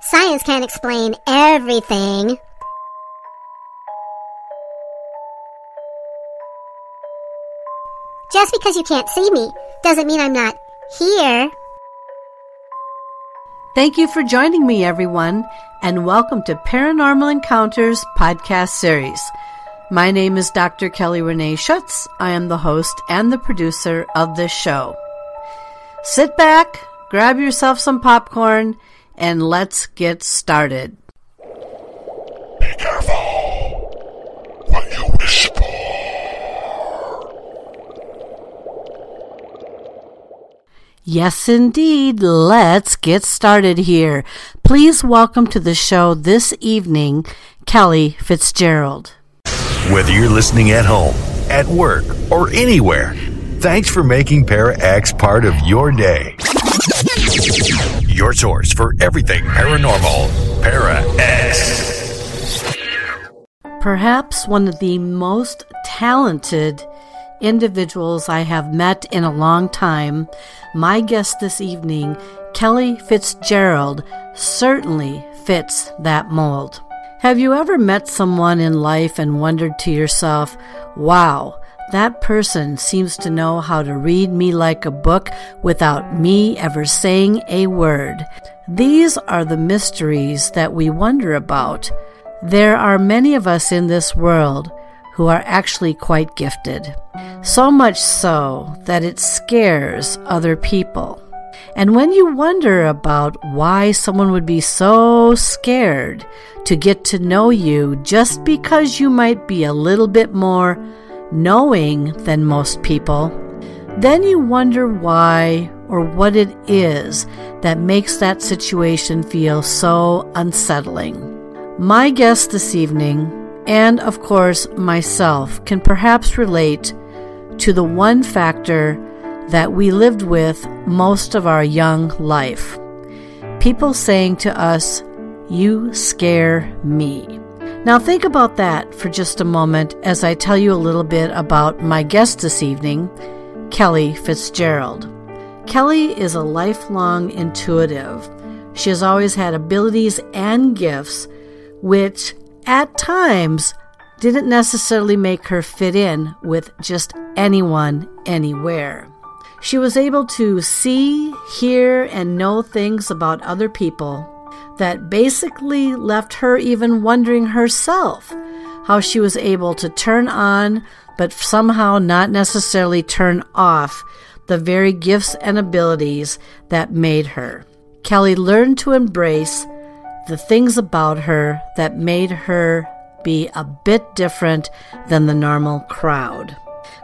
Science can't explain everything. Just because you can't see me doesn't mean I'm not here. Thank you for joining me, everyone, and welcome to Paranormal Encounters podcast series. My name is Dr. Kellie Renee Schutz. I am the host and the producer of this show. Sit back, grab yourself some popcorn, and let's get started. Be careful what you wish for. Yes, indeed. Let's get started here. Please welcome to the show this evening, Kellie Fitzgerald. Whether you're listening at home, at work, or anywhere, thanks for making Para X part of your day. Your source for everything paranormal, Para X. Perhaps one of the most talented individuals I have met in a long time, my guest this evening, Kellie Fitzgerald, certainly fits that mold. Have you ever met someone in life and wondered to yourself, wow, that person seems to know how to read me like a book without me ever saying a word? These are the mysteries that we wonder about. There are many of us in this world who are actually quite gifted. So much so that it scares other people. And when you wonder about why someone would be so scared to get to know you just because you might be a little bit more knowing than most people, then you wonder why or what it is that makes that situation feel so unsettling. My guest this evening, and of course myself, can perhaps relate to the one factor that we lived with most of our young life. People saying to us, "You scare me." Now think about that for just a moment as I tell you a little bit about my guest this evening, Kellie Fitzgerald. Kellie is a lifelong intuitive. She has always had abilities and gifts which at times didn't necessarily make her fit in with just anyone, anywhere. She was able to see, hear, and know things about other people that basically left her even wondering herself how she was able to turn on, but somehow not necessarily turn off, the very gifts and abilities that made her. Kellie learned to embrace the things about her that made her be a bit different than the normal crowd.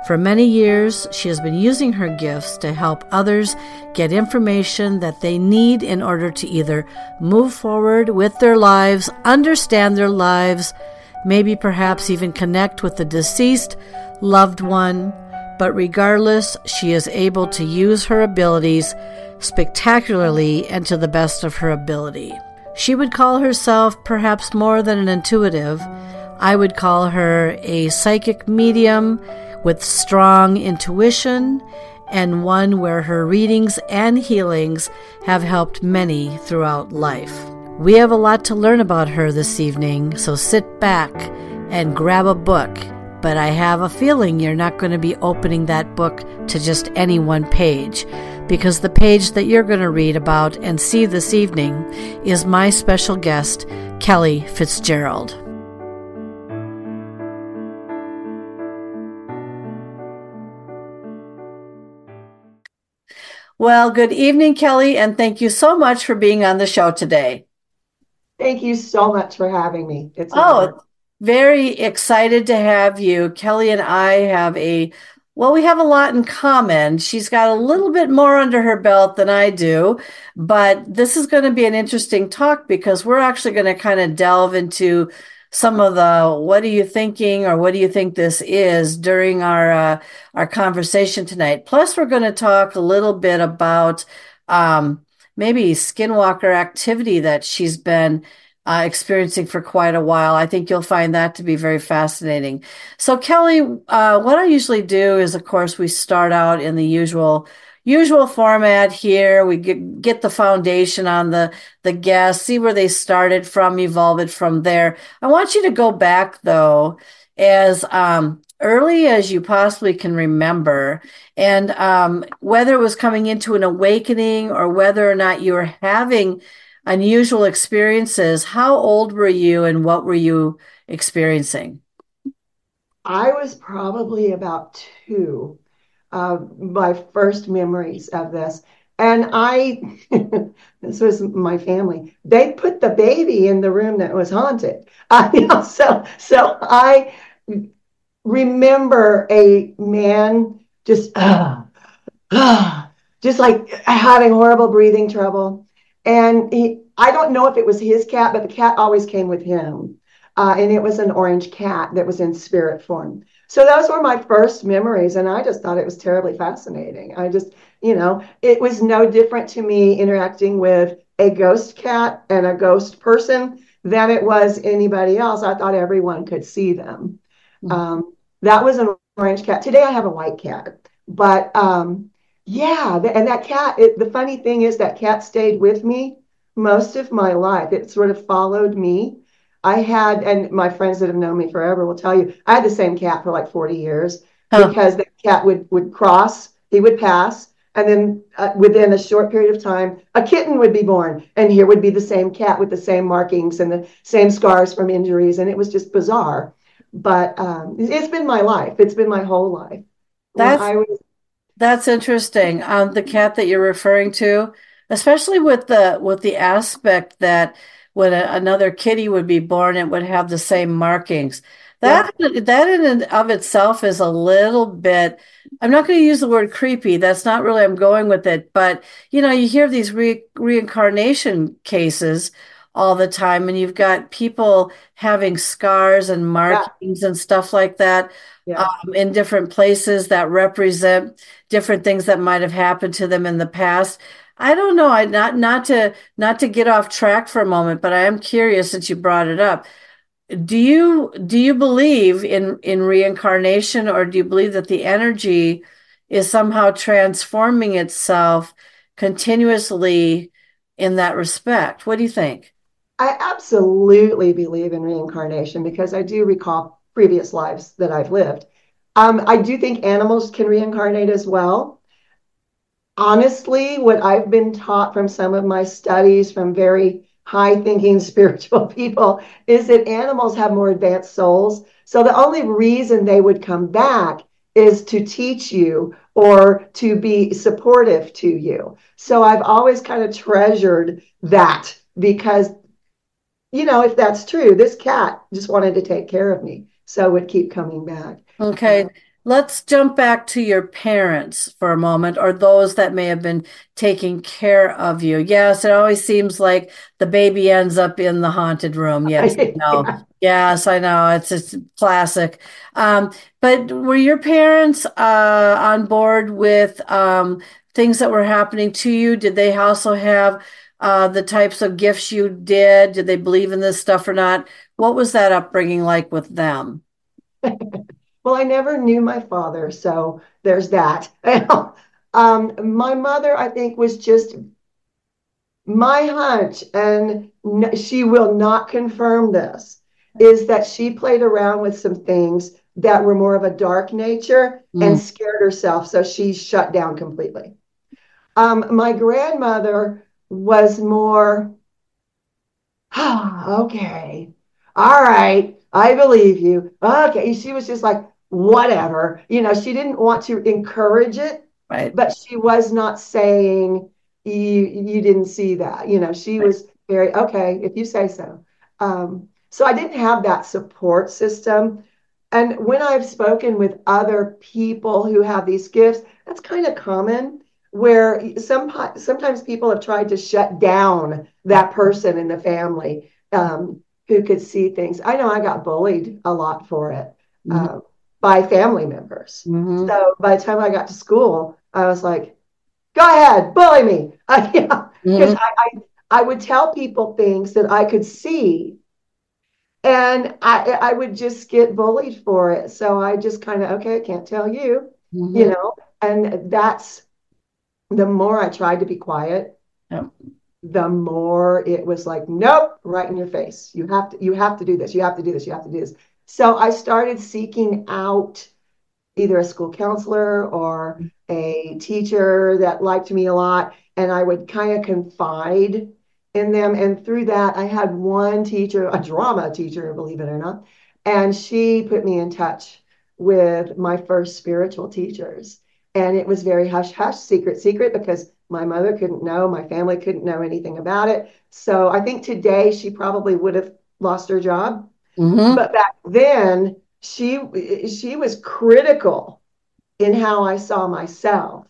For many years, she has been using her gifts to help others get information that they need in order to either move forward with their lives, understand their lives, maybe perhaps even connect with the deceased loved one. But regardless, she is able to use her abilities spectacularly and to the best of her ability. She would call herself perhaps more than an intuitive. I would call her a psychic medium with strong intuition, and one where her readings and healings have helped many throughout life. We have a lot to learn about her this evening, so sit back and grab a book. But I have a feeling you're not going to be opening that book to just any one page, because the page that you're going to read about and see this evening is my special guest, Kellie Fitzgerald. Well, good evening, Kellie, and thank you so much for being on the show today. Thank you so much for having me. It's very excited to have you. Kellie and I have we have a lot in common. She's got a little bit more under her belt than I do, but this is going to be an interesting talk because we're actually going to kind of delve into some of the what are you thinking or what do you think this is during our conversation tonight. Plus, we're going to talk a little bit about maybe skinwalker activity that she's been experiencing for quite a while. I think you'll find that to be very fascinating. So, Kellie, what I usually do is, of course, we start out in the usual, usual format here. We get the foundation on the guests, see where they started from, evolve it from there. I want you to go back though, as early as you possibly can remember, and whether it was coming into an awakening or whether or not you were having unusual experiences. How old were you, and what were you experiencing? I was probably about two, my first memories of this. And this was my family. They put the baby in the room that was haunted. So I remember a man just just like having horrible breathing trouble. And I don't know if it was his cat, but the cat always came with him. And it was an orange cat that was in spirit form. So those were my first memories. And I just thought it was terribly fascinating. It was no different to me interacting with a ghost cat and a ghost person than it was anybody else. I thought everyone could see them. That was an orange cat. Today I have a white cat. But yeah, and that cat, the funny thing is that cat stayed with me most of my life. It sort of followed me. And my friends that have known me forever will tell you, I had the same cat for like 40 years Huh. because the cat would cross, he would pass, and then within a short period of time, a kitten would be born. And here would be the same cat with the same markings and the same scars from injuries. And it was just bizarre. But it's been my life. It's been my whole life. When That's I was That's interesting. The cat that you're referring to, especially with the aspect that when another kitty would be born, it would have the same markings. Yeah, That in and of itself is a little bit. I'm not going to use the word creepy. That's not really. I'm going with it, but you hear these reincarnation cases all the time, and you've got people having scars and yeah, markings and stuff like that yeah. in different places that represent different things that might have happened to them in the past. I don't know. I not to get off track for a moment, but I am curious since you brought it up. Do you believe in reincarnation, or do you believe that the energy is somehow transforming itself continuously in that respect? What do you think? I absolutely believe in reincarnation because I do recall previous lives that I've lived. I do think animals can reincarnate as well. Honestly, what I've been taught from some of my studies from very high thinking spiritual people is that animals have more advanced souls. So the only reason they would come back is to teach you or to be supportive to you. So I've always kind of treasured that because, if that's true, this cat just wanted to take care of me. So would keep coming back. Okay, let's jump back to your parents for a moment, or those that may have been taking care of you. Yes, it always seems like the baby ends up in the haunted room. Yes, I know. Yeah. Yes, I know. It's classic. But were your parents on board with things that were happening to you? Did they also have the types of gifts you did? Did they believe in this stuff or not? What was that upbringing like with them? Well, I never knew my father, so there's that. My mother, I think, was just my hunch, and she will not confirm this, is that she played around with some things that were more of a dark nature and Mm, scared herself, so she shut down completely. My grandmother was more, okay, all right, I believe you. Okay, she was just like, whatever. She didn't want to encourage it, right, but she was not saying you didn't see that. She right. was very okay if you say so. So I didn't have that support system. And when I've spoken with other people who have these gifts, that's kind of common where sometimes people have tried to shut down that person in the family who could see things. I know I got bullied a lot for it Mhm, uh, by family members. mhm, So by the time I got to school, I was like, go ahead, bully me. Yeah, because mhm, I would tell people things that I could see, and I would just get bullied for it. So I just kind of, okay, I can't tell you, you mhm. know, and that's the more I tried to be quiet, Yep. the more it was like, nope, right in your face. You have to do this. You have to do this. You have to do this. So I started seeking out either a school counselor or a teacher that liked me a lot, and I would kind of confide in them. And through that, I had one teacher, a drama teacher, believe it or not, and she put me in touch with my first spiritual teachers. And it was very hush hush, secret, secret, because my mother couldn't know, my family couldn't know anything about it. So I think today she probably would have lost her job. Mm-hmm. But back then, she was critical in how I saw myself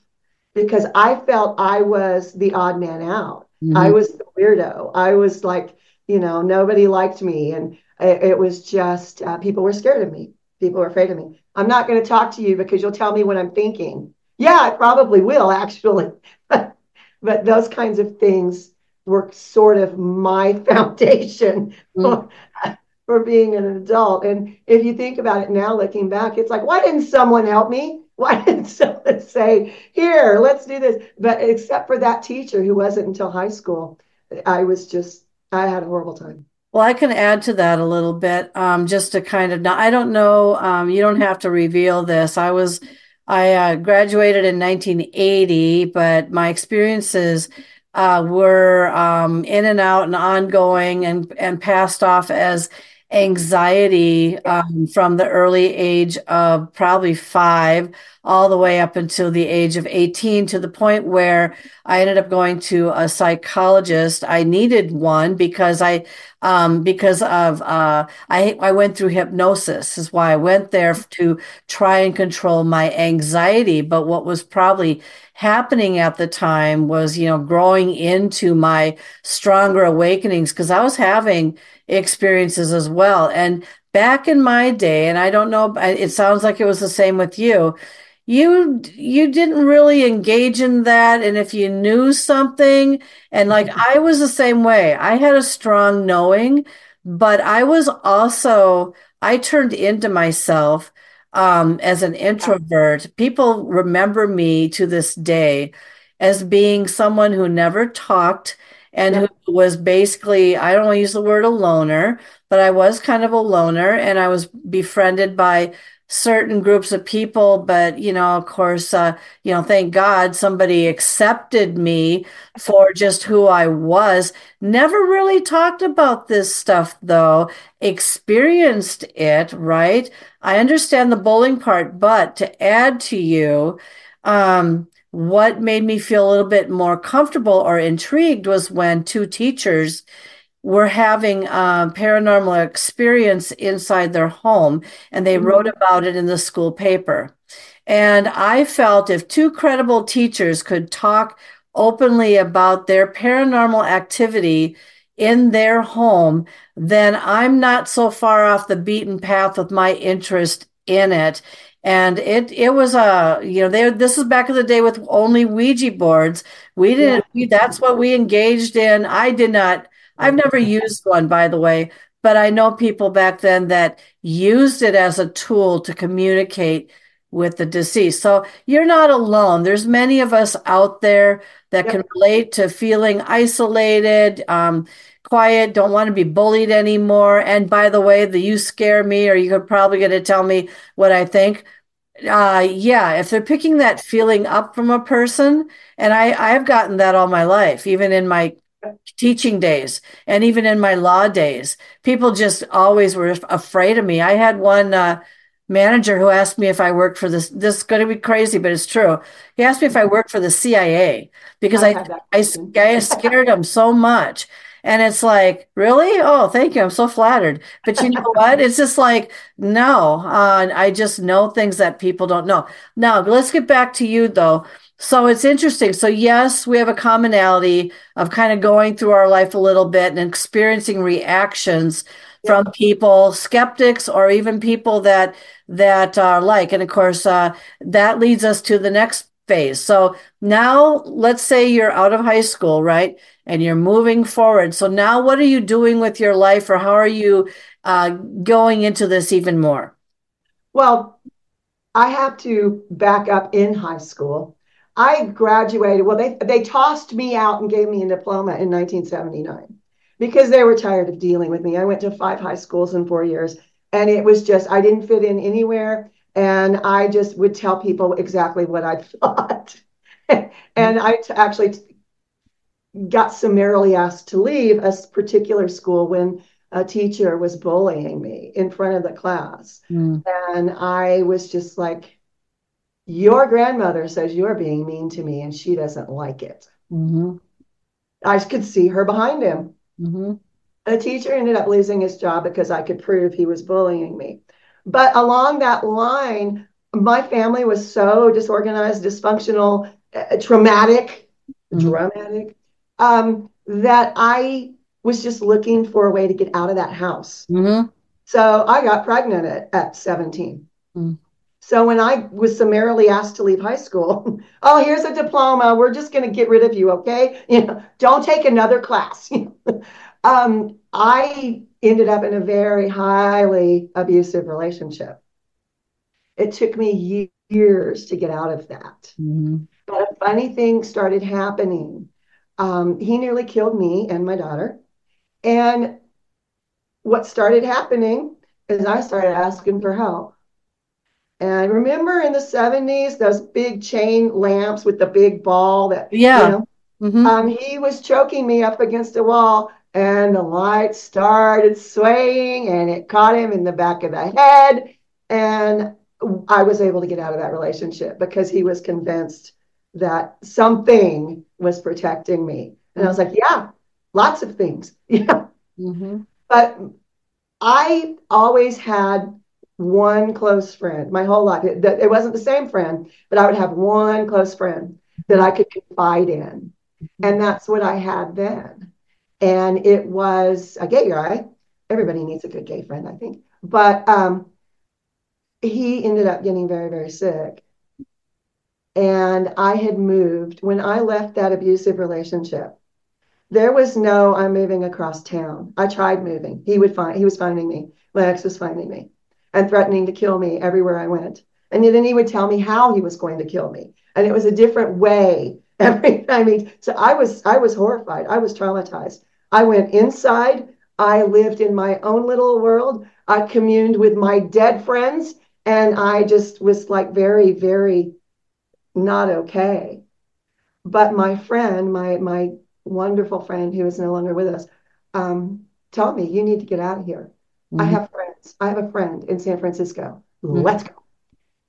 because I felt I was the odd man out. I Mm-hmm. was the weirdo. I was like, nobody liked me. And it was just people were scared of me. People were afraid of me. I'm not going to talk to you because you'll tell me what I'm thinking. Yeah, I probably will, actually. But those kinds of things were sort of my foundation for being an adult. And if you think about it now, looking back, it's like, why didn't someone help me? Why didn't someone say, here, let's do this? But except for that teacher who wasn't until high school, I had a horrible time. Well, I can add to that a little bit, just to kind of, I don't know, you don't have to reveal this. I graduated in 1980, but my experiences were in and out and ongoing and passed off as anxiety from the early age of probably 5 all the way up until the age of 18, to the point where I ended up going to a psychologist. I needed one because of I went through hypnosis is why I went there to try and control my anxiety. But what was probably happening at the time was, growing into my stronger awakenings, because I was having experiences as well. And back in my day, and I don't know, it sounds like it was the same with you. You didn't really engage in that, and if you knew something, and like I was the same way. I had a strong knowing, but I turned into myself as an introvert. People remember me to this day as being someone who never talked and who Yep. was basically, I don't want to use the word a loner, but I was kind of a loner, and I was befriended by certain groups of people. But, of course, thank God somebody accepted me for just who I was. Never really talked about this stuff, though. Experienced it, right? I understand the bullying part, but to add to you, what made me feel a little bit more comfortable or intrigued was when 2 teachers were having a paranormal experience inside their home, and they wrote Mhm. about it in the school paper. And I felt if 2 credible teachers could talk openly about their paranormal activity in their home, then I'm not so far off the beaten path with my interest in it. And it was this is back in the day with only Ouija boards. We Yeah. didn't, that's what we engaged in. I did not, I've never used one, by the way, but I know people back then that used it as a tool to communicate with the deceased. So you're not alone. There's many of us out there that can Yep. relate to feeling isolated, quiet, don't want to be bullied anymore. And by the way, the you scare me, or you're probably going to tell me what I think. Yeah, if they're picking that feeling up from a person, and I've gotten that all my life, even in my teaching days and even in my law days, people just always were afraid of me. I had one manager who asked me if I worked for this is going to be crazy, but it's true. He asked me if I worked for the CIA because I've had that question. I scared him so much. And it's like, really? Oh, thank you. I'm so flattered. But you know what? It's just like, no, I just know things that people don't know. Now, let's get back to you, though. So it's interesting. So, yes, we have a commonality of kind of going through our life a little bit and experiencing reactions from Yep. people, skeptics, or even people that are like. And of course, that leads us to the next phase. So now let's say you're out of high school, right? And you're moving forward. So now what are you doing with your life, or how are you going into this even more? Well, I have to back up in high school. I graduated. Well, they tossed me out and gave me a diploma in 1979 because they were tired of dealing with me. I went to 5 high schools in 4 years, and it was just, I didn't fit in anywhere. And I just would tell people exactly what I thought. And actually got summarily asked to leave a particular school when a teacher was bullying me in front of the class. And I was just like, your grandmother says you're being mean to me and she doesn't like it. I could see her behind him. The teacher ended up losing his job because I could prove he was bullying me. But along that line, my family was so disorganized, dysfunctional, dramatic, that I was just looking for a way to get out of that house. So I got pregnant at 17. So when I was summarily asked to leave high school, oh, here's a diploma. We're just going to get rid of you, okay? Don't take another class. I ended up in a very highly abusive relationship. It took me years to get out of that. But a funny thing started happening. He nearly killed me and my daughter. And what started happening is I started asking for help. And I remember in the 70s, those big chain lamps with the big ball that, he was choking me up against a wall and the light started swaying and it caught him in the back of the head. And I was able to get out of that relationship because he was convinced that something was protecting me. And I was like, yeah, lots of things. But I always had one close friend my whole life. It wasn't the same friend, but I would have one close friend that I could confide in. And that's what I had then. And it was a gay guy. Everybody needs a good gay friend, I think. But he ended up getting very, very sick. And I had moved. When I left that abusive relationship, there was no, I'm moving across town. I tried moving. He was finding me. My ex was finding me and threatening to kill me everywhere I went. And then he would tell me how he was going to kill me. And it was a different way every time. So I was horrified. I was traumatized. I went inside. I lived in my own little world. I communed with my dead friends. And I just was like very, very not okay. But my friend, my wonderful friend who is no longer with us, told me, you need to get out of here. I have friends. I have a friend in San Francisco. Let's go.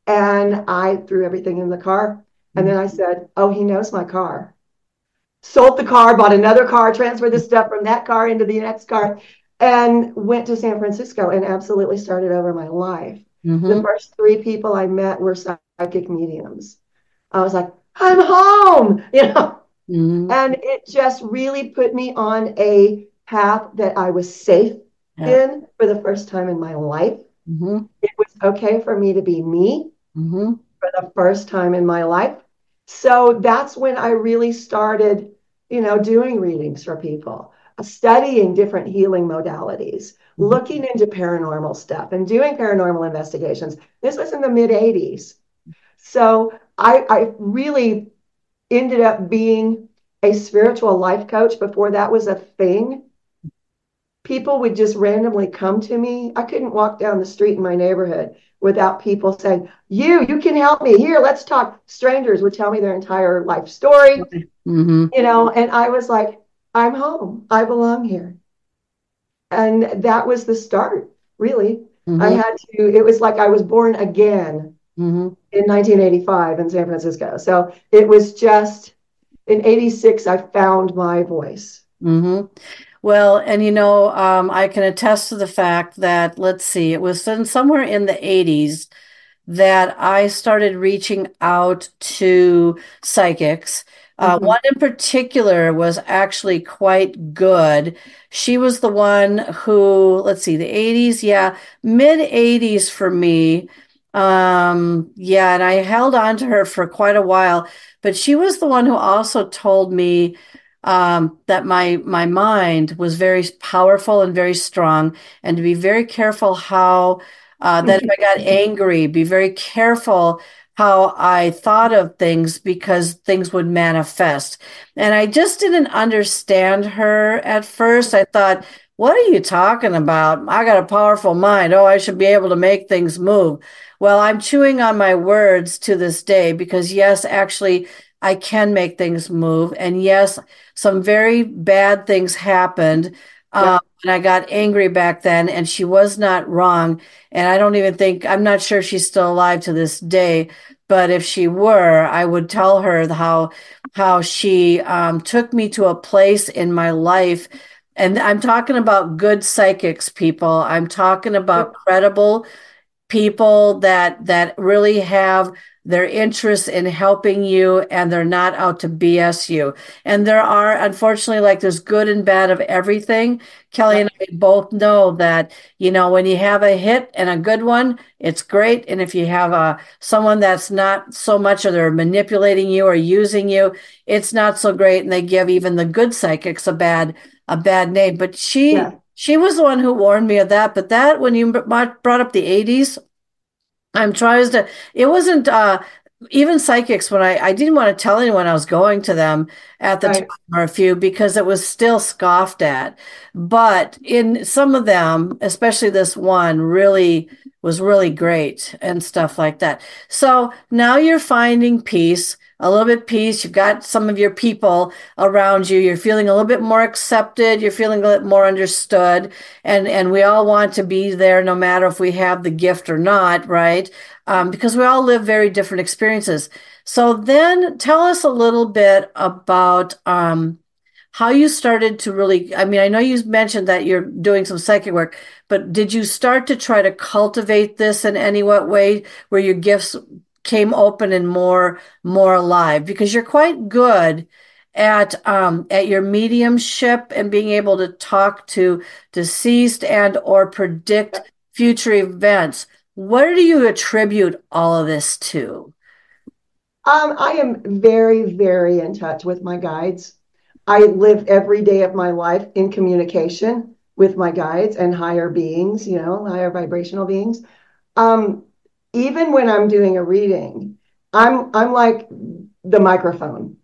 And I threw everything in the car. And then I said, oh, he knows my car. Sold the car, bought another car, transferred the stuff from that car into the next car, and went to San Francisco and absolutely started over my life. The first 3 people I met were psychic mediums. I was like, I'm home, And it just really put me on a path that I was safe in for the first time in my life. It was okay for me to be me for the first time in my life. So that's when I really started, doing readings for people, studying different healing modalities, looking into paranormal stuff and doing paranormal investigations. This was in the mid-'80s. So I really ended up being a spiritual life coach before that was a thing. People would just randomly come to me. I couldn't walk down the street in my neighborhood without people saying, you can help me. Here, let's talk. Strangers would tell me their entire life story, and I was like, I'm home. I belong here. And that was the start, really. It was like I was born again in 1985 in San Francisco. So it was just in 86, I found my voice. Well, and I can attest to the fact that, let's see, it was somewhere in the 80s that I started reaching out to psychics. One in particular was actually quite good. She was the one who, let's see, the 80s, mid 80s for me. And I held on to her for quite a while, but she was the one who also told me that my mind was very powerful and very strong, and to be very careful how that if I got angry, be very careful how I thought of things because things would manifest. And I just didn't understand her at first. I thought, what are you talking about? I got a powerful mind. Oh, I should be able to make things move. Well, I'm chewing on my words to this day because, yes, actually, I can make things move. And yes, some very bad things happened. Yep. And I got angry back then, and she was not wrong. And I don't even think, I'm not sure she's still alive to this day. But if she were, I would tell her how she took me to a place in my life. And I'm talking about good psychics, people. I'm talking about credible people that really have their interests in helping you, and they're not out to BS you. And there are, unfortunately, like there's good and bad of everything. Kelly and I both know that, when you have a hit and a good one, it's great. And if you have someone that's not so much, or they're manipulating you or using you, it's not so great. And they give even the good psychics a bad name. But she was the one who warned me of that. But that, when you brought up the 80s, I'm trying to, it wasn't, even psychics, when I didn't want to tell anyone I was going to them at the time, or a few, because it was still scoffed at. But in some of them, especially this one, really was really great and stuff like that. So now you're finding peace, a little bit peace. You've got some of your people around you. You're feeling a little bit more accepted. You're feeling a little more understood. And we all want to be there no matter if we have the gift or not, right? Because we all live very different experiences. So then tell us a little bit about how you started to really, I mean, I know you mentioned that you're doing some psychic work, but did you start to try to cultivate this in any way where your gifts came open and more alive? Because you're quite good at your mediumship and being able to talk to deceased and or predict future events. What do you attribute all of this to? I am very, very in touch with my guides. I live every day of my life in communication with my guides and higher beings, higher vibrational beings. Um, Even when I'm doing a reading, I'm like the microphone.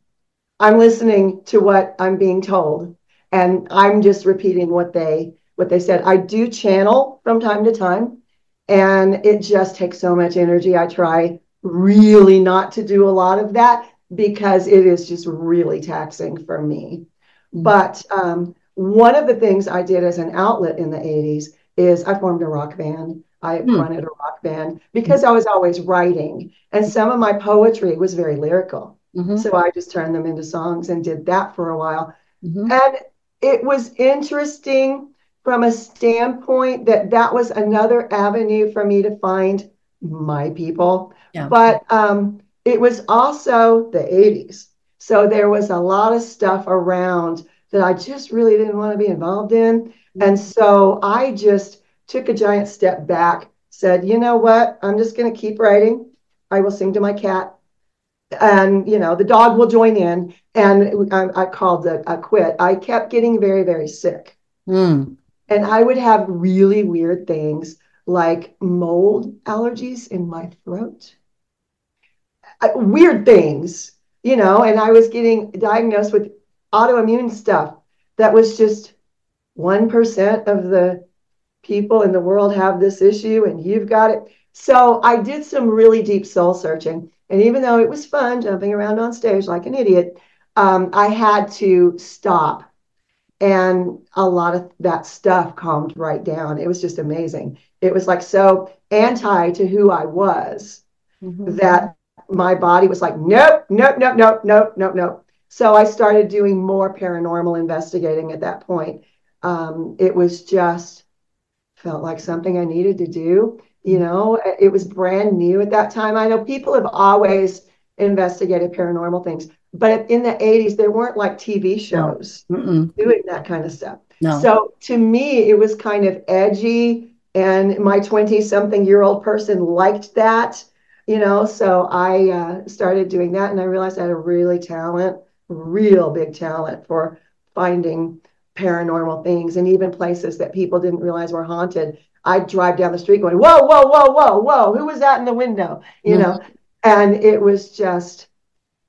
I'm listening to what I'm being told, and I'm just repeating what they said. I do channel from time to time, and it just takes so much energy. I try really not to do a lot of that because it is just really taxing for me. But one of the things I did as an outlet in the 80s is I formed a rock band. I fronted a rock band because I was always writing, and some of my poetry was very lyrical. So I just turned them into songs and did that for a while. And it was interesting from a standpoint that was another avenue for me to find my people. But it was also the 80s. So there was a lot of stuff around that I just really didn't want to be involved in. And so I just took a giant step back, said, you know what? I'm just going to keep writing. I will sing to my cat. And, the dog will join in. And I called it a quit. I kept getting very, very sick. And I would have really weird things like mold allergies in my throat. Weird things, and I was getting diagnosed with autoimmune stuff that was just 1% of the people in the world have this issue, and you've got it. So I did some really deep soul searching. And even though it was fun jumping around on stage like an idiot, I had to stop. And a lot of that stuff calmed right down. It was just amazing. It was like so anti to who I was that my body was like, nope, nope, nope, nope, nope, nope, nope. So I started doing more paranormal investigating at that point. It was just felt like something I needed to do. It was brand new at that time. I know people have always investigated paranormal things, but in the 80s, there weren't like TV shows doing that kind of stuff. No. So to me, it was kind of edgy, and my 20-something-year-old person liked that, so I started doing that, and I realized I had a real big talent for finding paranormal things, and even places that people didn't realize were haunted. I'd drive down the street going, whoa, whoa, whoa, whoa, whoa, who was that in the window? And it was just,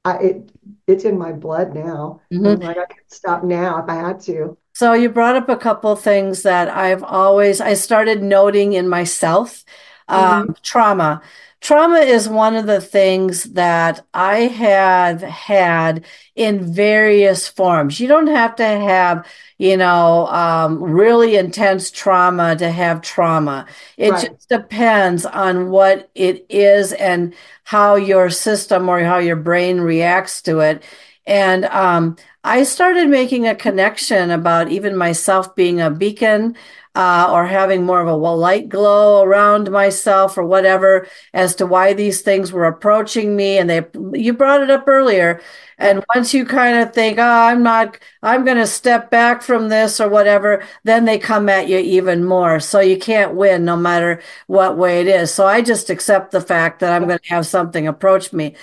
it's in my blood now. I'm Mhm. like, I could stop now if I had to. So you brought up a couple of things that I started noting in myself. Hmm. Trauma. Trauma is one of the things that I have had in various forms. You don't have to have, really intense trauma to have trauma. It Right. just depends on what it is and how your system or how your brain reacts to it. And I started making a connection about even myself being a beacon, or having more of a light glow around myself or whatever, as to why these things were approaching me. And you brought it up earlier. Yeah. And once you kind of think, oh, I'm going to step back from this or whatever, then they come at you even more. So you can't win no matter what way it is. So I just accept the fact that I'm Yeah. going to have something approach me.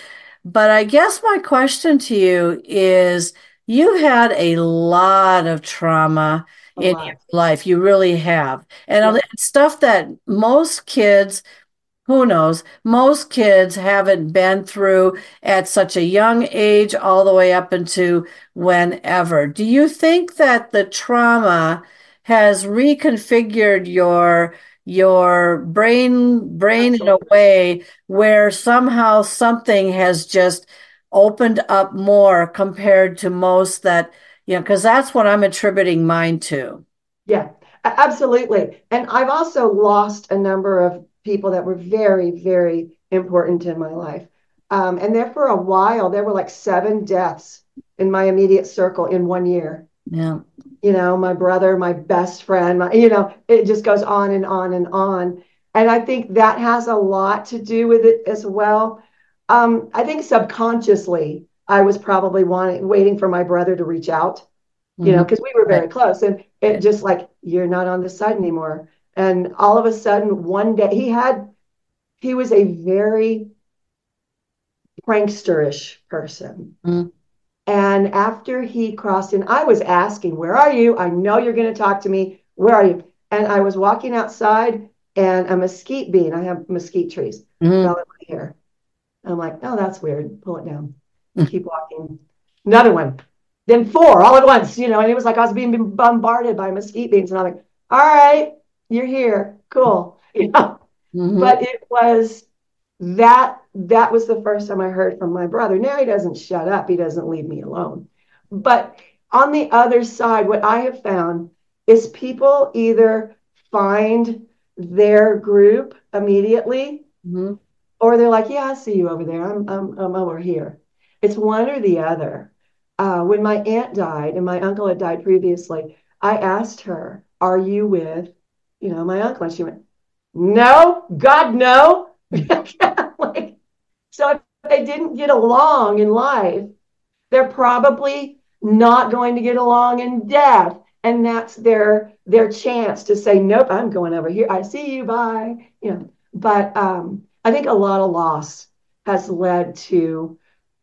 But I guess my question to you is, you had a lot of trauma A in your lot. life. You really have. And Yeah. stuff that most kids, who knows, most kids haven't been through at such a young age, all the way up into whenever. Do you think that the trauma has reconfigured your brain in a Absolutely. way where somehow something has just opened up more compared to most that, because that's what I'm attributing mine to. Yeah, absolutely. And I've also lost a number of people that were very, very important in my life. And there for a while, there were like 7 deaths in my immediate circle in 1 year. Yeah. My brother, my best friend, it just goes on and on and on. And I think that has a lot to do with it as well. I think subconsciously, I was probably waiting for my brother to reach out, Hmm. because we were Right. very close. And it just like, you're not on this side anymore. And all of a sudden, one day, he was a very pranksterish person. Mm-hmm. And after he crossed in, I was asking, "Where are you? I know you're going to talk to me. Where are you?" And I was walking outside, and a mesquite bean, I have mesquite trees, fell in my hair. I'm like, "Oh, that's weird. Pull it down." Keep walking. Another one. Then four all at once, and it was like I was being bombarded by mesquite beans. And I'm like, "All right, you're here. Cool." Mm-hmm. But that was the first time I heard from my brother. Now he doesn't shut up. He doesn't leave me alone. But on the other side, what I have found is people either find their group immediately, Mm-hmm. or they're like, "Yeah, I see you over there. I'm over here." It's one or the other. When my aunt died and my uncle had died previously, I asked her, "Are you with, my uncle?" And she went, "No, God, no." Like, so if they didn't get along in life, they're probably not going to get along in death. And that's their chance to say, "Nope, I'm going over here. I see you, bye." But I think a lot of loss has led to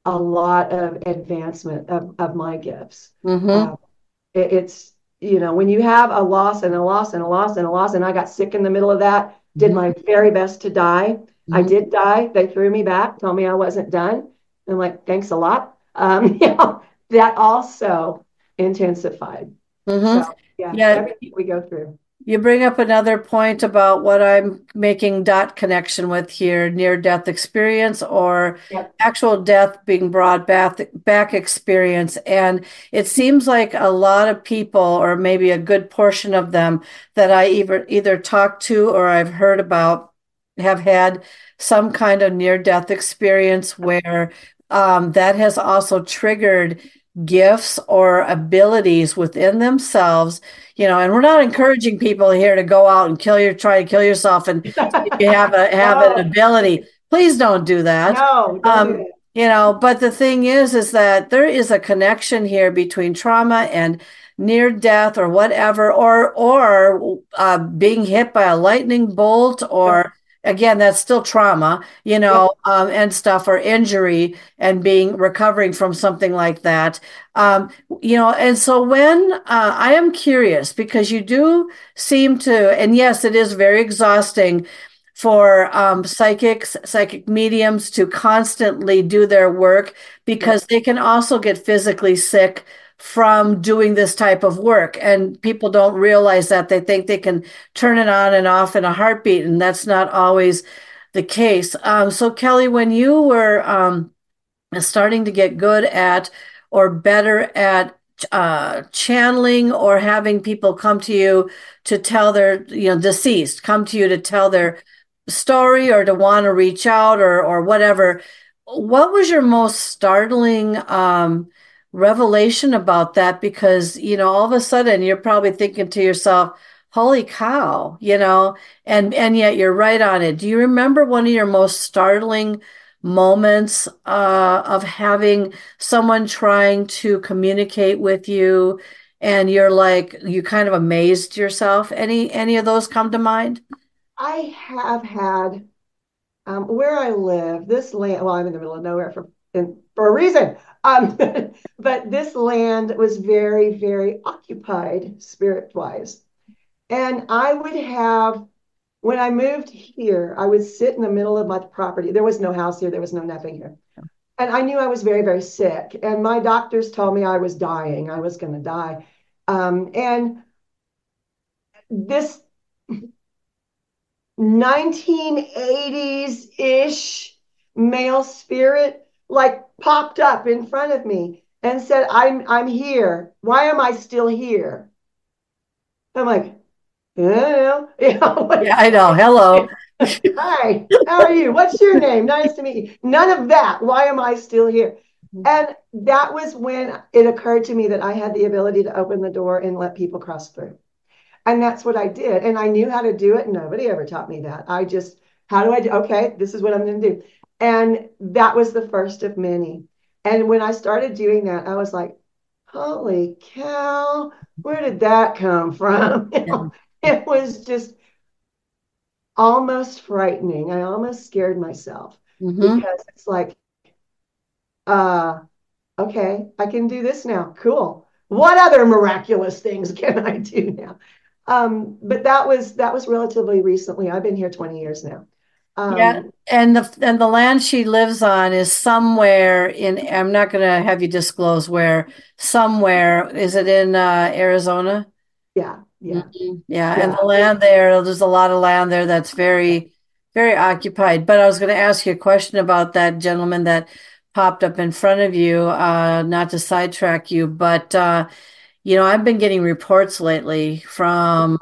a lot of advancement of my gifts. Mm-hmm. Um, it's, when you have a loss and a loss and a loss and a loss, and I got sick in the middle of that, did my very best to die. I Mm-hmm. did die. They threw me back, told me I wasn't done. I'm like, "Thanks a lot." That also intensified. Mm-hmm. So yeah, Yeah, everything we go through. you bring up another point about what I'm making dot connection with here, near death experience or Yep. actual death being brought back experience. And it seems like a lot of people, or maybe a good portion of them that I either talked to or I've heard about, have had some kind of near death experience where that has also triggered gifts or abilities within themselves. And we're not encouraging people here to go out and try to kill yourself and see if you have an No, ability. Please don't do that. no, don't do that. But the thing is that there is a connection here between trauma and near death or whatever, or being hit by a lightning bolt, Yep. or again, that's still trauma, Yep. and stuff, or injury, and being recovering from something like that. Um, and so when I am curious, because you do seem to, and yes, it is very exhausting. for psychic mediums to constantly do their work because they can also get physically sick from doing this type of work. And people don't realize that. They think they can turn it on and off in a heartbeat, and that's not always the case. So, Kellie, when you were starting to get good at or better at channeling or having people come to you to tell their, deceased, come to you to tell their story or to want to reach out or whatever, what was your most startling revelation about that? Because, all of a sudden you're probably thinking to yourself, holy cow, and yet you're right on it. Do you remember one of your most startling moments of having someone trying to communicate with you and you're like, you kind of amazed yourself? Any of those come to mind? I have had where I live, this land, well, I'm in the middle of nowhere for a reason. But this land was very, very occupied spirit-wise. And I would have, when I moved here, I would sit in the middle of my property. There was no house here, there was no nothing here. And I knew I was very, very sick. And my doctors told me I was dying, I was going to die. And this 1980s-ish male spirit like popped up in front of me and said, I'm here. Why am I still here? I'm like, yeah, like, Yeah, I know. Hello. hi, how are you? What's your name? Nice to meet you. None of that. Why am I still here? And that was when it occurred to me that I had the ability to open the door and let people cross through. And that's what I did. And I knew how to do it. Nobody ever taught me that. I just, how do I do? Okay, this is what I'm going to do. And that was the first of many. And when I started doing that, I was like, holy cow, where did that come from? It was just almost frightening. I almost scared myself because it's like, okay, I can do this now. Cool. What other miraculous things can I do now? But that was relatively recently. I've been here 20 years now. Yeah, and the land she lives on is somewhere in, I'm not going to have you disclose where, somewhere. Is it in Arizona? Yeah, yeah, Yeah, and yeah. the land there's a lot of land there that's very, very occupied. But I was going to ask you a question about that gentleman that popped up in front of you, not to sidetrack you, but I've been getting reports lately from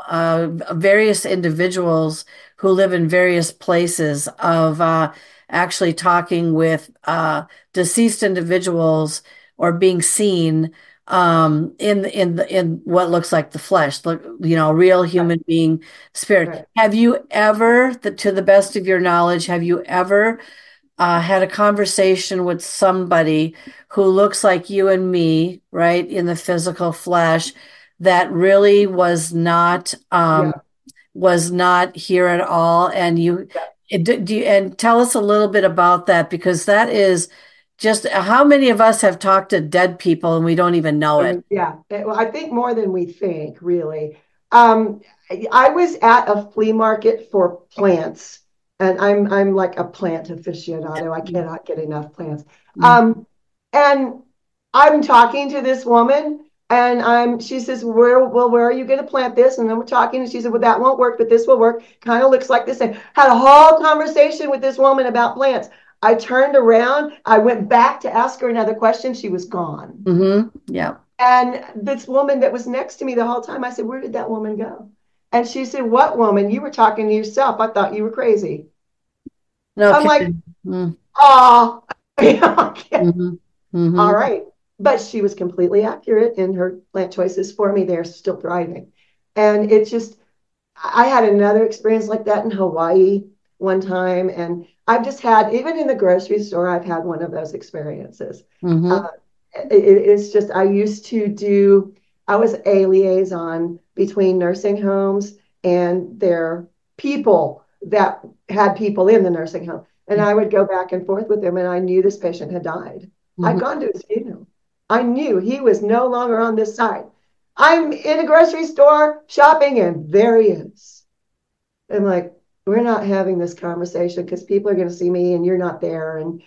various individuals who live in various places of actually talking with deceased individuals or being seen in what looks like the flesh, real human being spirit. Right. Have you ever, to the best of your knowledge, have you ever had a conversation with somebody who looks like you and me, right, in the physical flesh, that really Yeah, was not here at all? And yeah. and tell us a little bit about that, because that is just, how many of us have talked to dead people and we don't even know it? Yeah. Well, I think more than we think, really. Um, I was at a flea market for plants, and I'm like a plant aficionado. I cannot get enough plants. Mm. And I'm talking to this woman, and she says, where are you going to plant this? And then we're talking, and she said, well, that won't work, but this will work. Kind of looks like this. And had a whole conversation with this woman about plants. I turned around, I went back to ask her another question. She was gone. Yeah. And this woman that was next to me the whole time, I said, where did that woman go? And she said, what woman? You were talking to yourself. I thought you were crazy. No I'm like, kidding. Mm. oh, Mm-hmm. all right. But she was completely accurate in her plant choices for me. They're still thriving. And it just, I had another experience like that in Hawaii one time. And I've just had, even in the grocery store, I've had one of those experiences. Mm-hmm. It's just, I was a liaison between nursing homes and their people that had people in the nursing home. And I would go back and forth with them, and I knew this patient had died. I'd gone to his funeral. I knew he was no longer on this side. I'm in a grocery store shopping, and there he is. I'm like, we're not having this conversation because people are going to see me and you're not there. And,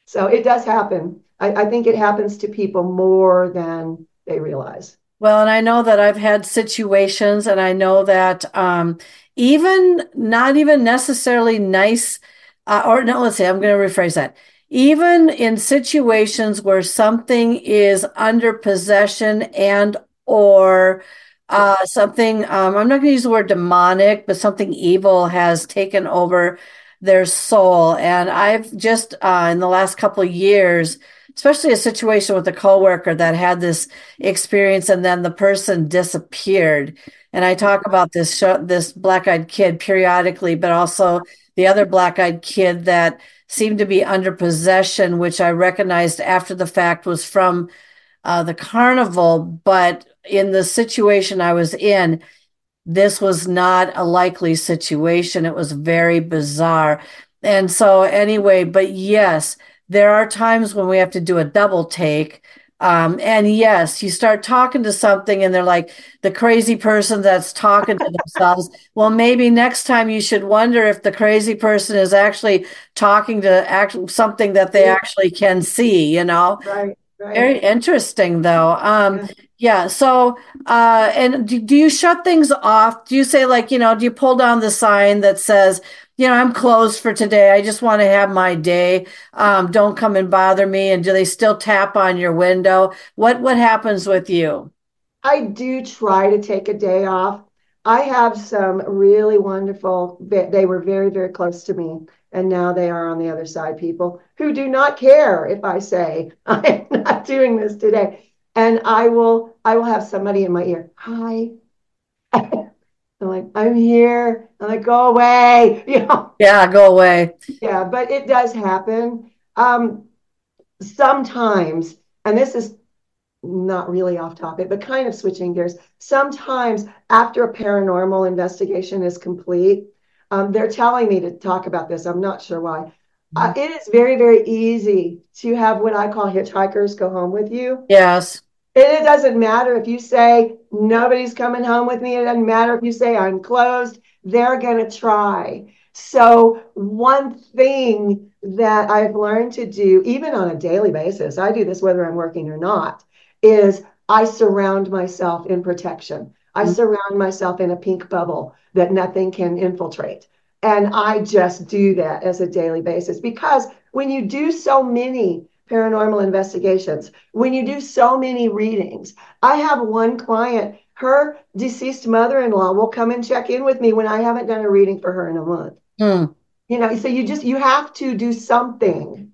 so it does happen. I think it happens to people more than they realize. Well, and I know that I've had situations, and I know that even not even necessarily nice, or no, let's say, I'm going to rephrase that. Even in situations where something is under possession and or something, I'm not going to use the word demonic, but something evil has taken over their soul. And I've just in the last couple of years, especially a situation with a coworker that had this experience and then the person disappeared. And I talk about this black-eyed kid periodically, but also the other black-eyed kid that seemed to be under possession, which I recognized after the fact was from the carnival. But in the situation I was in, this was not a likely situation. It was very bizarre. And so, anyway, but yes, there are times when we have to do a double take. And yes, you start talking to something and they're like the crazy person that's talking to themselves. Well, maybe next time you should wonder if the crazy person is actually talking to something that they actually can see, Right, right. Very interesting, though. Yeah. Yeah. So, and do you shut things off? Do you say, like, do you pull down the sign that says, I'm closed for today. I just want to have my day. Don't come and bother me. And do they still tap on your window? What happens with you? I do try to take a day off. I have some really wonderful, they were very, very close to me. And now they are on the other side, people who do not care if I say, I'm not doing this today. And I will have somebody in my ear. Hi. I'm like, I'm here. I'm like, go away. Yeah, go away. Yeah, but it does happen. Sometimes, and this is not really off topic, but kind of switching gears. Sometimes after a paranormal investigation is complete, they're telling me to talk about this. I'm not sure why. It is very, very easy to have what I call hitchhikers go home with you. Yes. It doesn't matter if you say nobody's coming home with me. It doesn't matter if you say I'm closed. They're going to try. So one thing that I've learned to do, even on a daily basis, I do this whether I'm working or not, is I surround myself in protection. I surround myself in a pink bubble that nothing can infiltrate. And I just do that as a daily basis because when you do so many paranormal investigations, when you do so many readings, I have one client, her deceased mother-in-law will come and check in with me when I haven't done a reading for her in a month. So you have to do something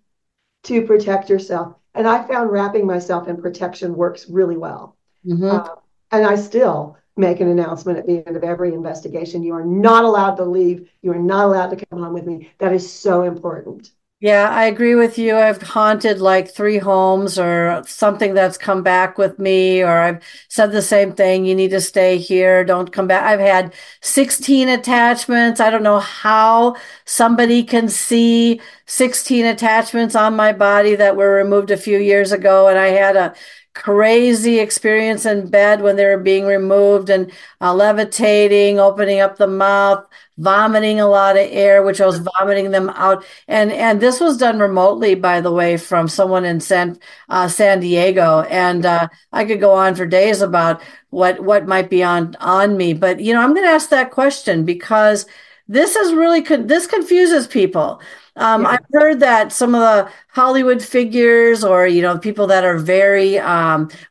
to protect yourself. And I found wrapping myself in protection works really well. And I still make an announcement at the end of every investigation. You are not allowed to leave. You are not allowed to come home with me. That is so important. Yeah, I agree with you. I've haunted like 3 homes or something that's come back with me, or I've said the same thing. You need to stay here. Don't come back. I've had 16 attachments. I don't know how somebody can see 16 attachments on my body that were removed a few years ago. And I had a crazy experience in bed when they were being removed and levitating, opening up the mouth, vomiting a lot of air, which I was vomiting them out. And this was done remotely, by the way, from someone in San Diego. And I could go on for days about what might be on me. But, I'm going to ask that question because this is really, this confuses people. I've heard that some of the Hollywood figures or, people that are very,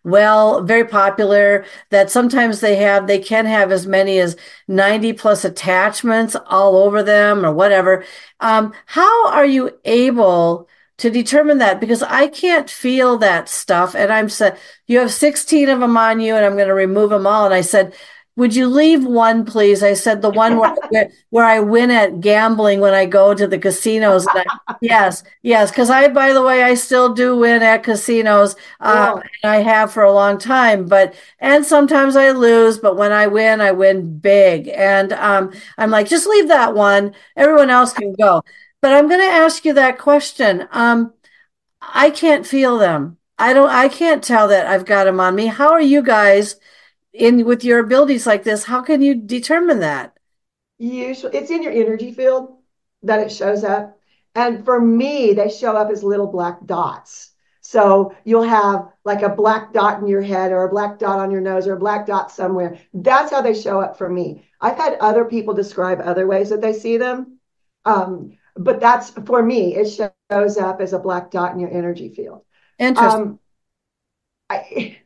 very popular, that sometimes they can have as many as 90 plus attachments all over them or whatever. How are you able to determine that? Because I can't feel that stuff. And I'm said, you have 16 of them on you and I'm going to remove them all. And I said, would you leave one, please? I said, the one where I win at gambling when I go to the casinos. Yes, because by the way, I still do win at casinos. And I have for a long time, and sometimes I lose, but when I win big. And I'm like, just leave that one. Everyone else can go. But I'm going to ask you that question. I can't feel them. I can't tell that I've got them on me. How are you guys with your abilities like this? How can you determine that? Usually, it's in your energy field that it shows up. And for me, they show up as little black dots. So you'll have like a black dot in your head or a black dot on your nose or a black dot somewhere. That's how they show up for me. I've had other people describe other ways that they see them. But that's for me, it shows up as a black dot in your energy field. Interesting. Um, I,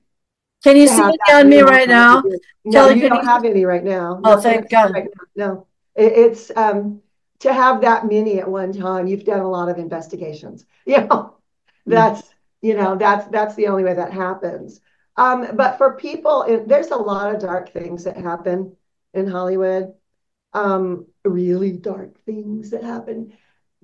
Can you to see have it that on me many right now? no, Kellie, you can don't you? have any right now. Oh, Nothing thank that's here God. right now. No, it's to have that many at one time. You've done a lot of investigations. Mm. That's that's the only way that happens. But for people, there's a lot of dark things that happen in Hollywood. Really dark things that happen.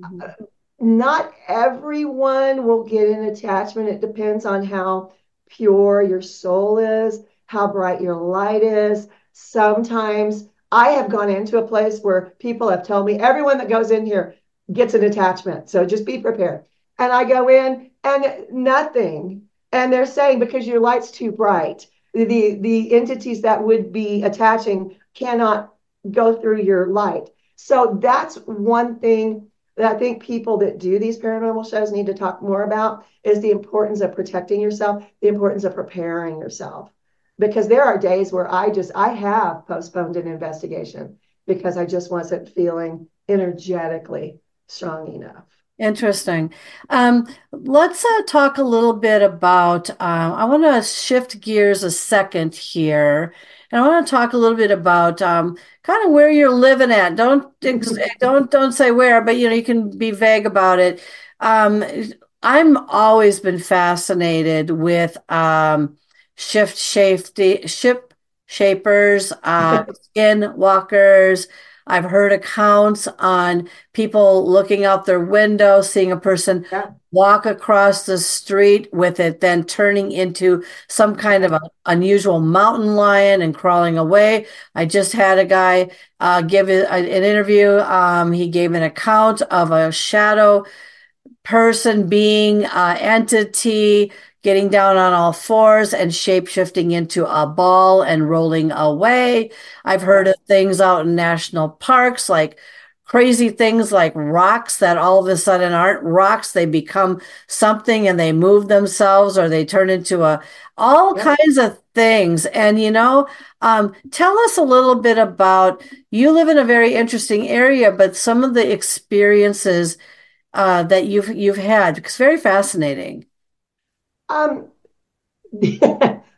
Mhm. Not everyone will get an attachment. It depends on how pure your soul is, how bright your light is. Sometimes I have gone into a place where people have told me everyone that goes in here gets an attachment. So just be prepared. And I go in and nothing. And they're saying because your light's too bright, the entities that would be attaching cannot go through your light. So that's one thing that I think people that do these paranormal shows need to talk more about is the importance of protecting yourself, the importance of preparing yourself. Because there are days where I have postponed an investigation because I just wasn't feeling energetically strong enough. Interesting. Let's talk a little bit about. I want to shift gears a second here, and I want to talk a little bit about kind of where you're living at. Don't say where, but you can be vague about it. Um, I'm always been fascinated with ship shapers, skin walkers. I've heard accounts on people looking out their window, seeing a person Yeah. walk across the street with it, then turning into some kind of unusual mountain lion and crawling away. I just had a guy give an interview. He gave an account of a shadow person, being, entity, getting down on all fours and shape shifting into a ball and rolling away. I've heard of things out in national parks, like crazy things like rocks that all of a sudden aren't rocks. They become something and they move themselves or they turn into all Yeah. kinds of things. And, tell us a little bit about, you live in a very interesting area, but some of the experiences that you've had, because very fascinating. Um,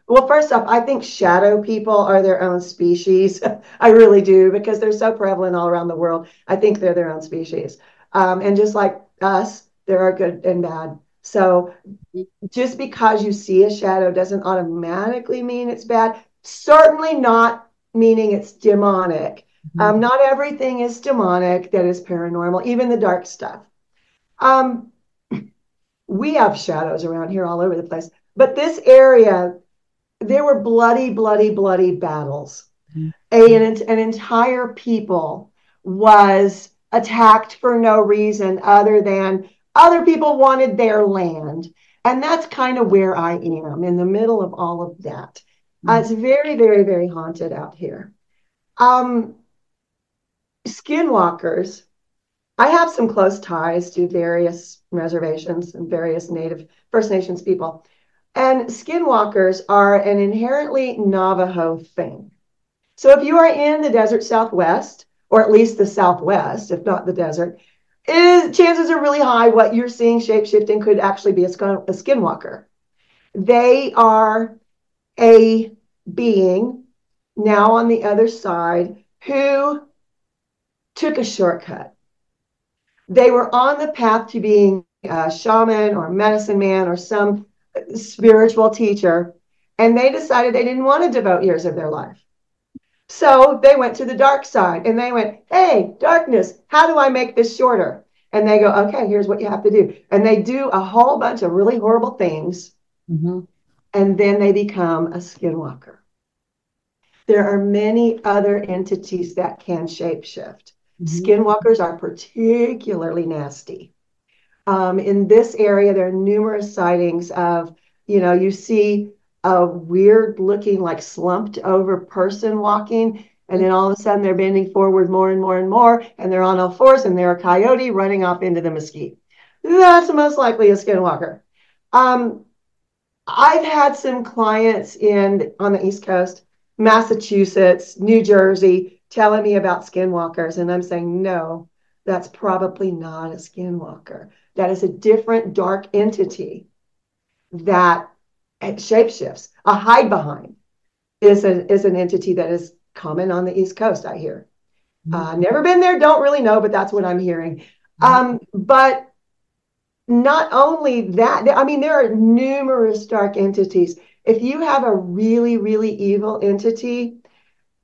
well, first off, I think shadow people are their own species. I really do because they're so prevalent all around the world. I think they're their own species. And just like us, there are good and bad. So just because you see a shadow doesn't automatically mean it's bad. Certainly not meaning it's demonic. Mhm. Not everything is demonic that is paranormal, even the dark stuff. Um, we have shadows around here all over the place. But this area, there were bloody, bloody, bloody battles. An entire people was attacked for no reason other than other people wanted their land. And that's kind of where I am in the middle of all of that. It's very, very, very haunted out here. Um, Skinwalkers, I have some close ties to various reservations and various Native First Nations people. And skinwalkers are an inherently Navajo thing. So if you are in the desert Southwest, or at least the Southwest, if not the desert, chances are really high what you're seeing shape-shifting could actually be a skinwalker. They are a being now on the other side who took a shortcut. They were on the path to being a shaman or medicine man or some spiritual teacher, and they decided they didn't want to devote years of their life. So they went to the dark side and they went, hey, darkness, how do I make this shorter? And they go, okay, here's what you have to do. And they do a whole bunch of really horrible things. Mm-hmm. And then they become a skinwalker. There are many other entities that can shapeshift. Mm-hmm. Skinwalkers are particularly nasty. In this area, there are numerous sightings of, you see a weird looking, like slumped over person walking. And then all of a sudden they're bending forward more and more and more, and they're on all fours, and they're a coyote running off into the mesquite. That's most likely a skinwalker. I've had some clients on the East Coast, Massachusetts, New Jersey, telling me about skinwalkers, and I'm saying, no, that's probably not a skinwalker. That is a different dark entity that shapeshifts. A hide behind is an entity that is common on the East Coast, I hear. Never been there, don't really know, but that's what I'm hearing. But not only that, I mean, there are numerous dark entities. If you have a really, really evil entity,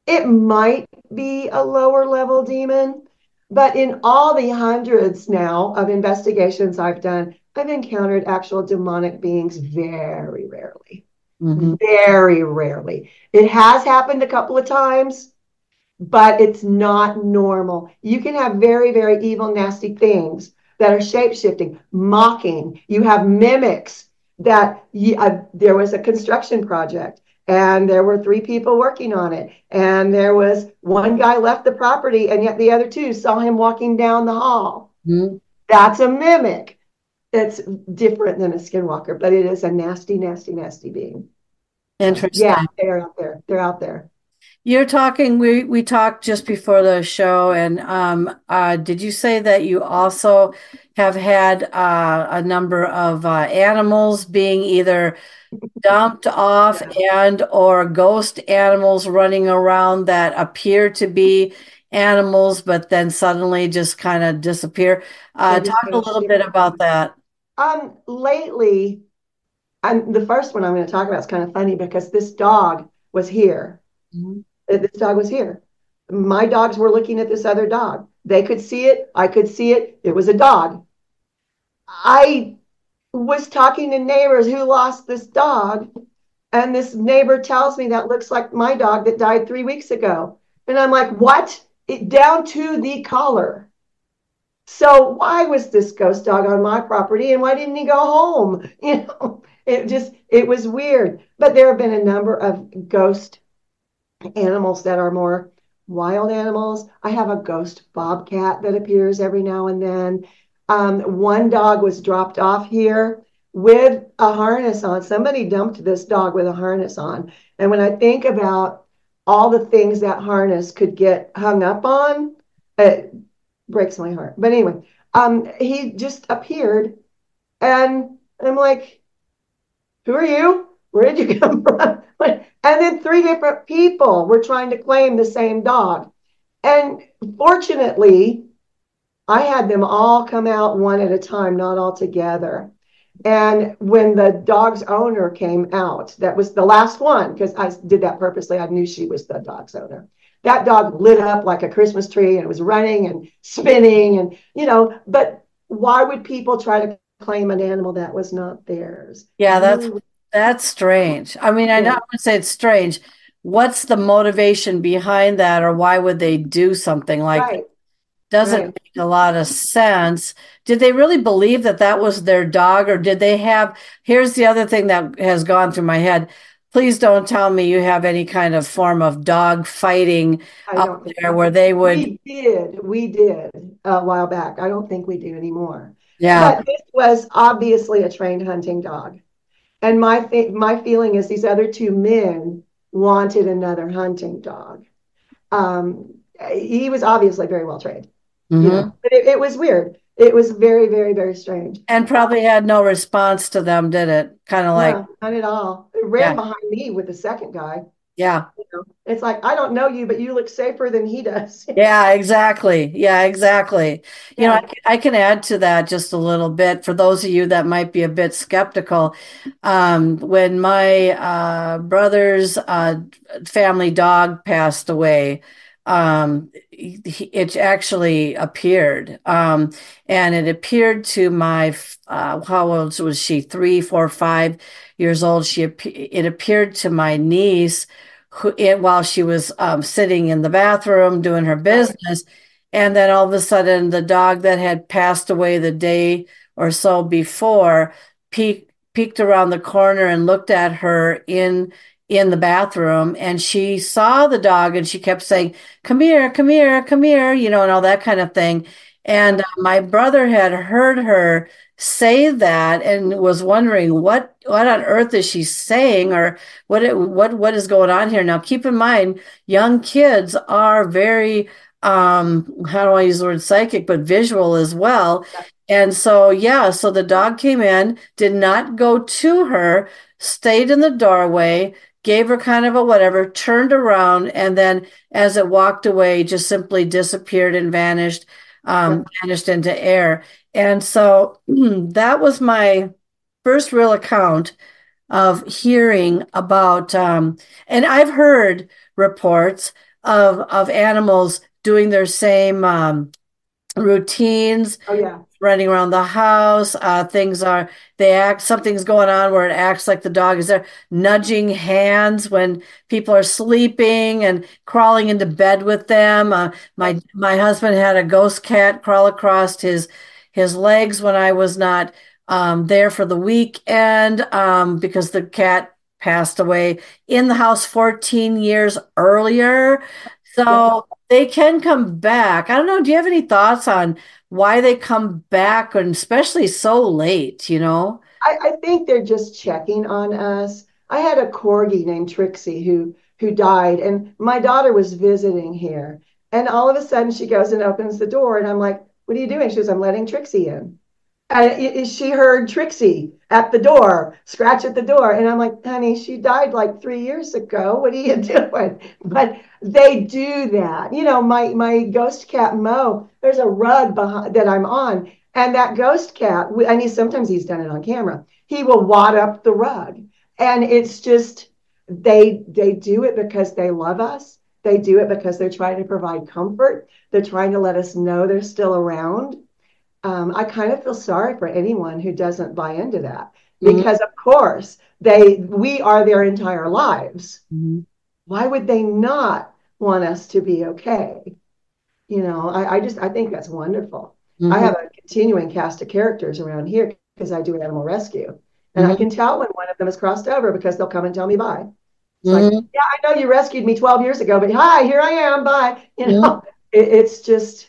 it might be a lower level demon. But in all the hundreds now of investigations I've done, I've encountered actual demonic beings very rarely. Very rarely. It has happened a couple of times, but it's not normal. You can have very, very evil, nasty things that are shape-shifting, mocking. You have mimics that there was a construction project and there were 3 people working on it. And there was one guy left the property and yet the other 2 saw him walking down the hall. That's a mimic. It's different than a skinwalker, but it is a nasty, nasty, nasty being. Interesting. Yeah, they're out there. They're out there. You're talking, we talked just before the show, and did you say that you also have had a number of animals being either dumped off and or ghost animals running around that appear to be animals, but then suddenly just kind of disappear? Talk a little bit about that. Lately, the first one I'm going to talk about is kind of funny because this dog was here. This dog was here. My dogs were looking at this other dog. They could see it. I could see it. It was a dog. I was talking to neighbors who lost this dog, and this neighbor tells me that looks like my dog that died 3 weeks ago. And I'm like, what? Down to the collar. So why was this ghost dog on my property and why didn't he go home? It was weird. But there have been a number of ghost animals that are more wild animals. I have a ghost bobcat that appears every now and then. One dog was dropped off here with a harness on. Somebody dumped this dog with a harness on. And when I think about all the things that harness could get hung up on, it breaks my heart. But anyway, he just appeared and I'm like, who are you? Where did you come from? And then 3 different people were trying to claim the same dog. And fortunately, I had them all come out one at a time, not all together. And when the dog's owner came out, that was the last one, because I did that purposely. I knew she was the dog's owner. That dog lit up like a Christmas tree and it was running and spinning and, but why would people try to claim an animal that was not theirs? Yeah, that's strange. I mean, I know I would say it's strange. What's the motivation behind that, or why would they do something like that? Doesn't make a lot of sense. Did they really believe that that was their dog, or did they have, here's the other thing that has gone through my head. Please don't tell me you have any kind of form of dog fighting out there where they would. We did a while back. I don't think we do anymore. Yeah. But this was obviously a trained hunting dog. And my feeling is these other 2 men wanted another hunting dog. He was obviously very well trained. But it was weird. It was very, very, very strange. And probably had no response to them, did it? Kind of like. No, not at all. It ran behind me with the second guy. Yeah. It's like, I don't know you, but you look safer than he does. Yeah, exactly. Yeah, exactly. I can add to that just a little bit for those of you that might be a bit skeptical. When my brother's family dog passed away, it actually appeared, and it appeared to my how old was she? 3, 4, 5 years old. It appeared to my niece while she was sitting in the bathroom doing her business, and then all of a sudden the dog that had passed away the day or so before peeked around the corner and looked at her in in the bathroom, and she saw the dog and she kept saying, "Come here, come here, come here," and all that kind of thing. And my brother had heard her say that and was wondering what on earth is she saying, or what is going on here. Now, keep in mind, young kids are very how do I use the word psychic, but visual as well. And so, yeah, so the dog came in, did not go to her, stayed in the doorway, gave her kind of a whatever, turned around, and then as it walked away, just simply disappeared and vanished into air. And so that was my first real account of hearing about, and I've heard reports of animals doing their same routines, Oh, yeah. running around the house. Something's going on where it acts like the dog is there, nudging hands when people are sleeping and crawling into bed with them. My husband had a ghost cat crawl across his legs when I was not there for the weekend because the cat passed away in the house 14 years earlier. So they can come back. I don't know. Do you have any thoughts on why they come back, and especially so late? I think they're just checking on us. I had a corgi named Trixie who died, and my daughter was visiting here. And all of a sudden she goes and opens the door, and I'm like, "What are you doing?" She goes, "I'm letting Trixie in." And she heard Trixie at the door, scratch at the door. And I'm like, "Honey, she died like 3 years ago. What are you doing?" But they do that. My ghost cat, Mo, there's a rug behind that I'm on. And that ghost cat, and sometimes he's done it on camera, he will wad up the rug. And it's just, they do it because they love us. They do it because they're trying to provide comfort. They're trying to let us know they're still around. I kind of feel sorry for anyone who doesn't buy into that because, of course, we are their entire lives. Mhm. Why would they not want us to be okay? I think that's wonderful. I Mhm. have a continuing cast of characters around here because I do animal rescue, and I Mhm. can tell when one of them has crossed over because they'll come and tell me bye. It's like, Mhm. "Yeah, I know you rescued me 12 years ago, but hi, here I am. Bye." Mhm. It's just.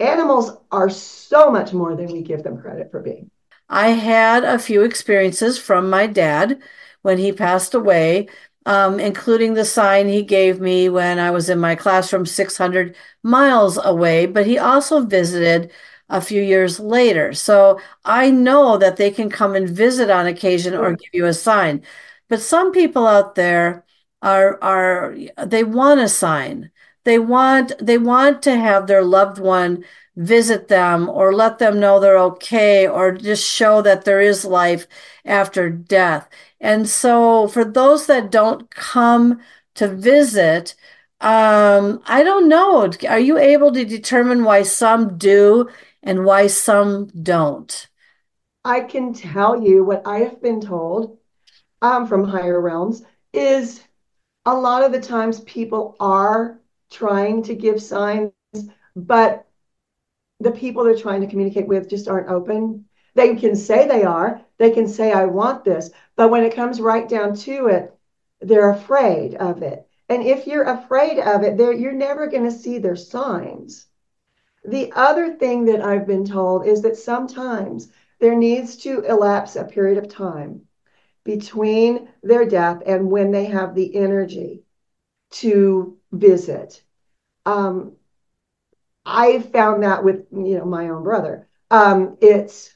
Animals are so much more than we give them credit for being. I had a few experiences from my dad when he passed away, including the sign he gave me when I was in my classroom 600 miles away, but he also visited a few years later. So I know that they can come and visit on occasion or give you a sign. But some people out there they want a sign. They want to have their loved one visit them or let them know they're okay or just show that there is life after death. And so for those that don't come to visit, I don't know. Are you able to determine why some do and why some don't? I can tell you what I have been told from higher realms is a lot of the times people are trying to give signs, but the people they're trying to communicate with just aren't open. They can say they are, they can say, "I want this," but when it comes right down to it, they're afraid of it. And if you're afraid of it, you're never going to see their signs. The other thing that I've been told is that sometimes there needs to elapse a period of time between their death and when they have the energy to visit. Um, I found that with my own brother. It's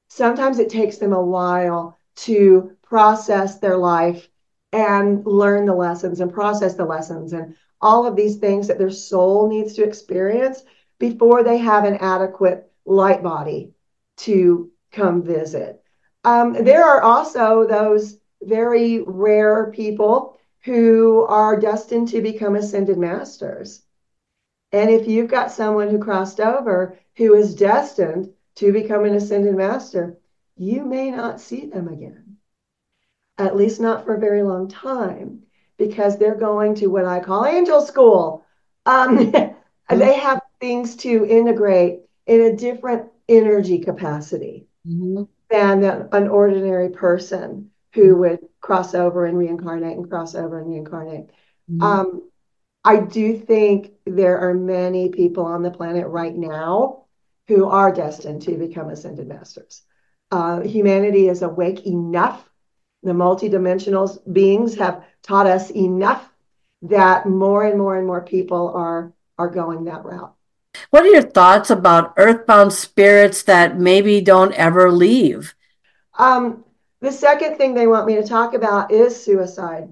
sometimes it takes them a while to process their life and learn the lessons and process the lessons and all of these things that their soul needs to experience before they have an adequate light body to come visit. There are also those very rare people who are destined to become ascended masters. And if you've got someone who crossed over who is destined to become an ascended master, you may not see them again, at least not for a very long time, because they're going to what I call angel school. Mhm. They have things to integrate in a different energy capacity Mhm. than an ordinary person who would cross over and reincarnate and cross over and reincarnate. Mhm. I do think there are many people on the planet right now who are destined to become ascended masters. Humanity is awake enough. The multidimensional beings have taught us enough that more and more and more people are going that route. What are your thoughts about earthbound spirits that maybe don't ever leave? The second thing they want me to talk about is suicide.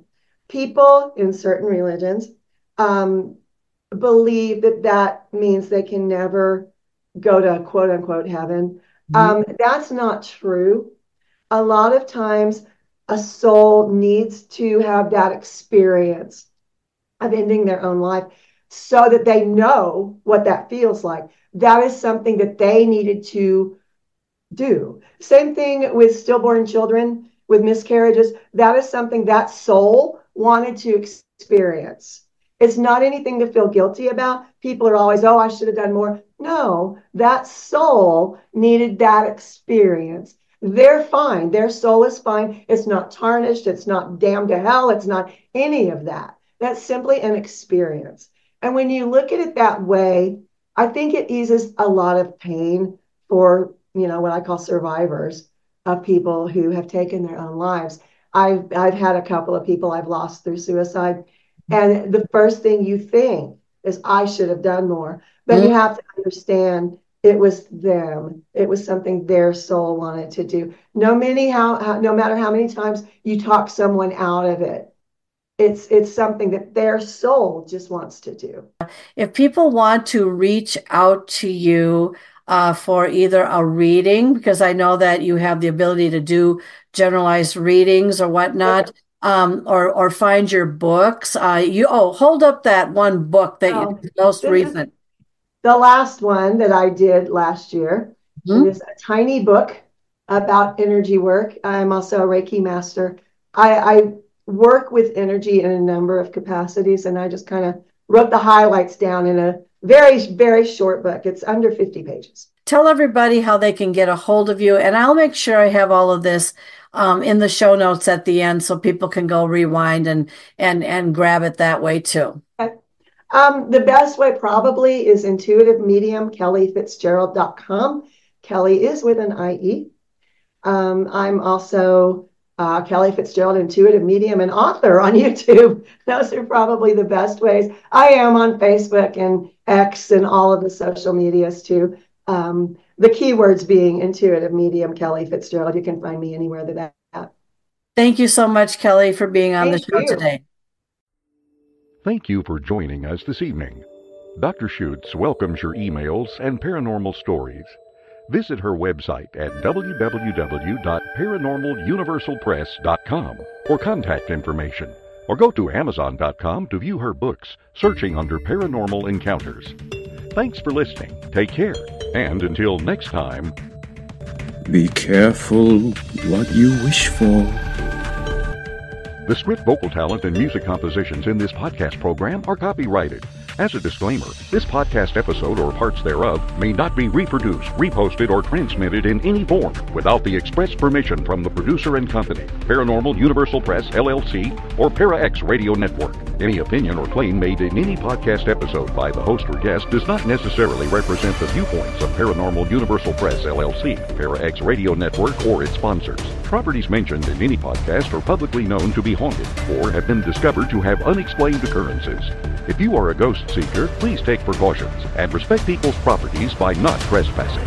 People in certain religions believe that means they can never go to quote unquote heaven. That's not true. A lot of times, a soul needs to have that experience of ending their own life so that they know what that feels like. That is something that they needed to do. Same thing with stillborn children, with miscarriages. That is something that soul wanted to experience. It's not anything to feel guilty about. People are always, oh, I should have done more. No, that soul needed that experience. They're fine. Their soul is fine. It's not tarnished. It's not damned to hell. It's not any of that. That's simply an experience. And when you look at it that way, I think it eases a lot of pain for, what I call survivors of people who have taken their own lives. I've had a couple of people I've lost through suicide. And the first thing you think is, I should have done more. But you have to understand it was them. It was something their soul wanted to do. No matter how many times you talk someone out of it, it's something that their soul just wants to do. If people want to reach out to you for either a reading, because I know that you have the ability to do generalized readings or whatnot, or find your books, hold up that one book that you most recent. The last one that I did last year. It is a tiny book about energy work. I'm also a Reiki master. I work with energy in a number of capacities, and I just kind of wrote the highlights down in a very, very short book. It's under 50 pages. Tell everybody how they can get a hold of you, and I'll make sure I have all of this in the show notes at the end so people can go rewind and grab it that way too. Okay. The best way probably is intuitive medium, KellieFitzgerald.com. Kellie is with an IE. I'm also Kellie Fitzgerald, intuitive medium and author on YouTube. Those are probably the best ways. I am on Facebook and X and all of the social medias too. The keywords being intuitive medium, Kellie Fitzgerald. You can find me anywhere that. Thank you so much, Kellie, for being on the show today. Thank you for joining us this evening. Dr. Schutz welcomes your emails and paranormal stories. Visit her website at www.paranormaluniversalpress.com for contact information, or go to Amazon.com to view her books, searching under Paranormal Encounters. Thanks for listening. Take care. And until next time, be careful what you wish for. the script, vocal talent, and music compositions in this podcast program are copyrighted. As a disclaimer, this podcast episode or parts thereof may not be reproduced, reposted, or transmitted in any form without the express permission from the producer and company, Paranormal Universal Press, LLC, or Para-X Radio Network. Any opinion or claim made in any podcast episode by the host or guest does not necessarily represent the viewpoints of Paranormal Universal Press, LLC, Para-X Radio Network, or its sponsors. Properties mentioned in any podcast are publicly known to be haunted or have been discovered to have unexplained occurrences. If you are a ghost seeker, please take precautions and respect people's properties by not trespassing.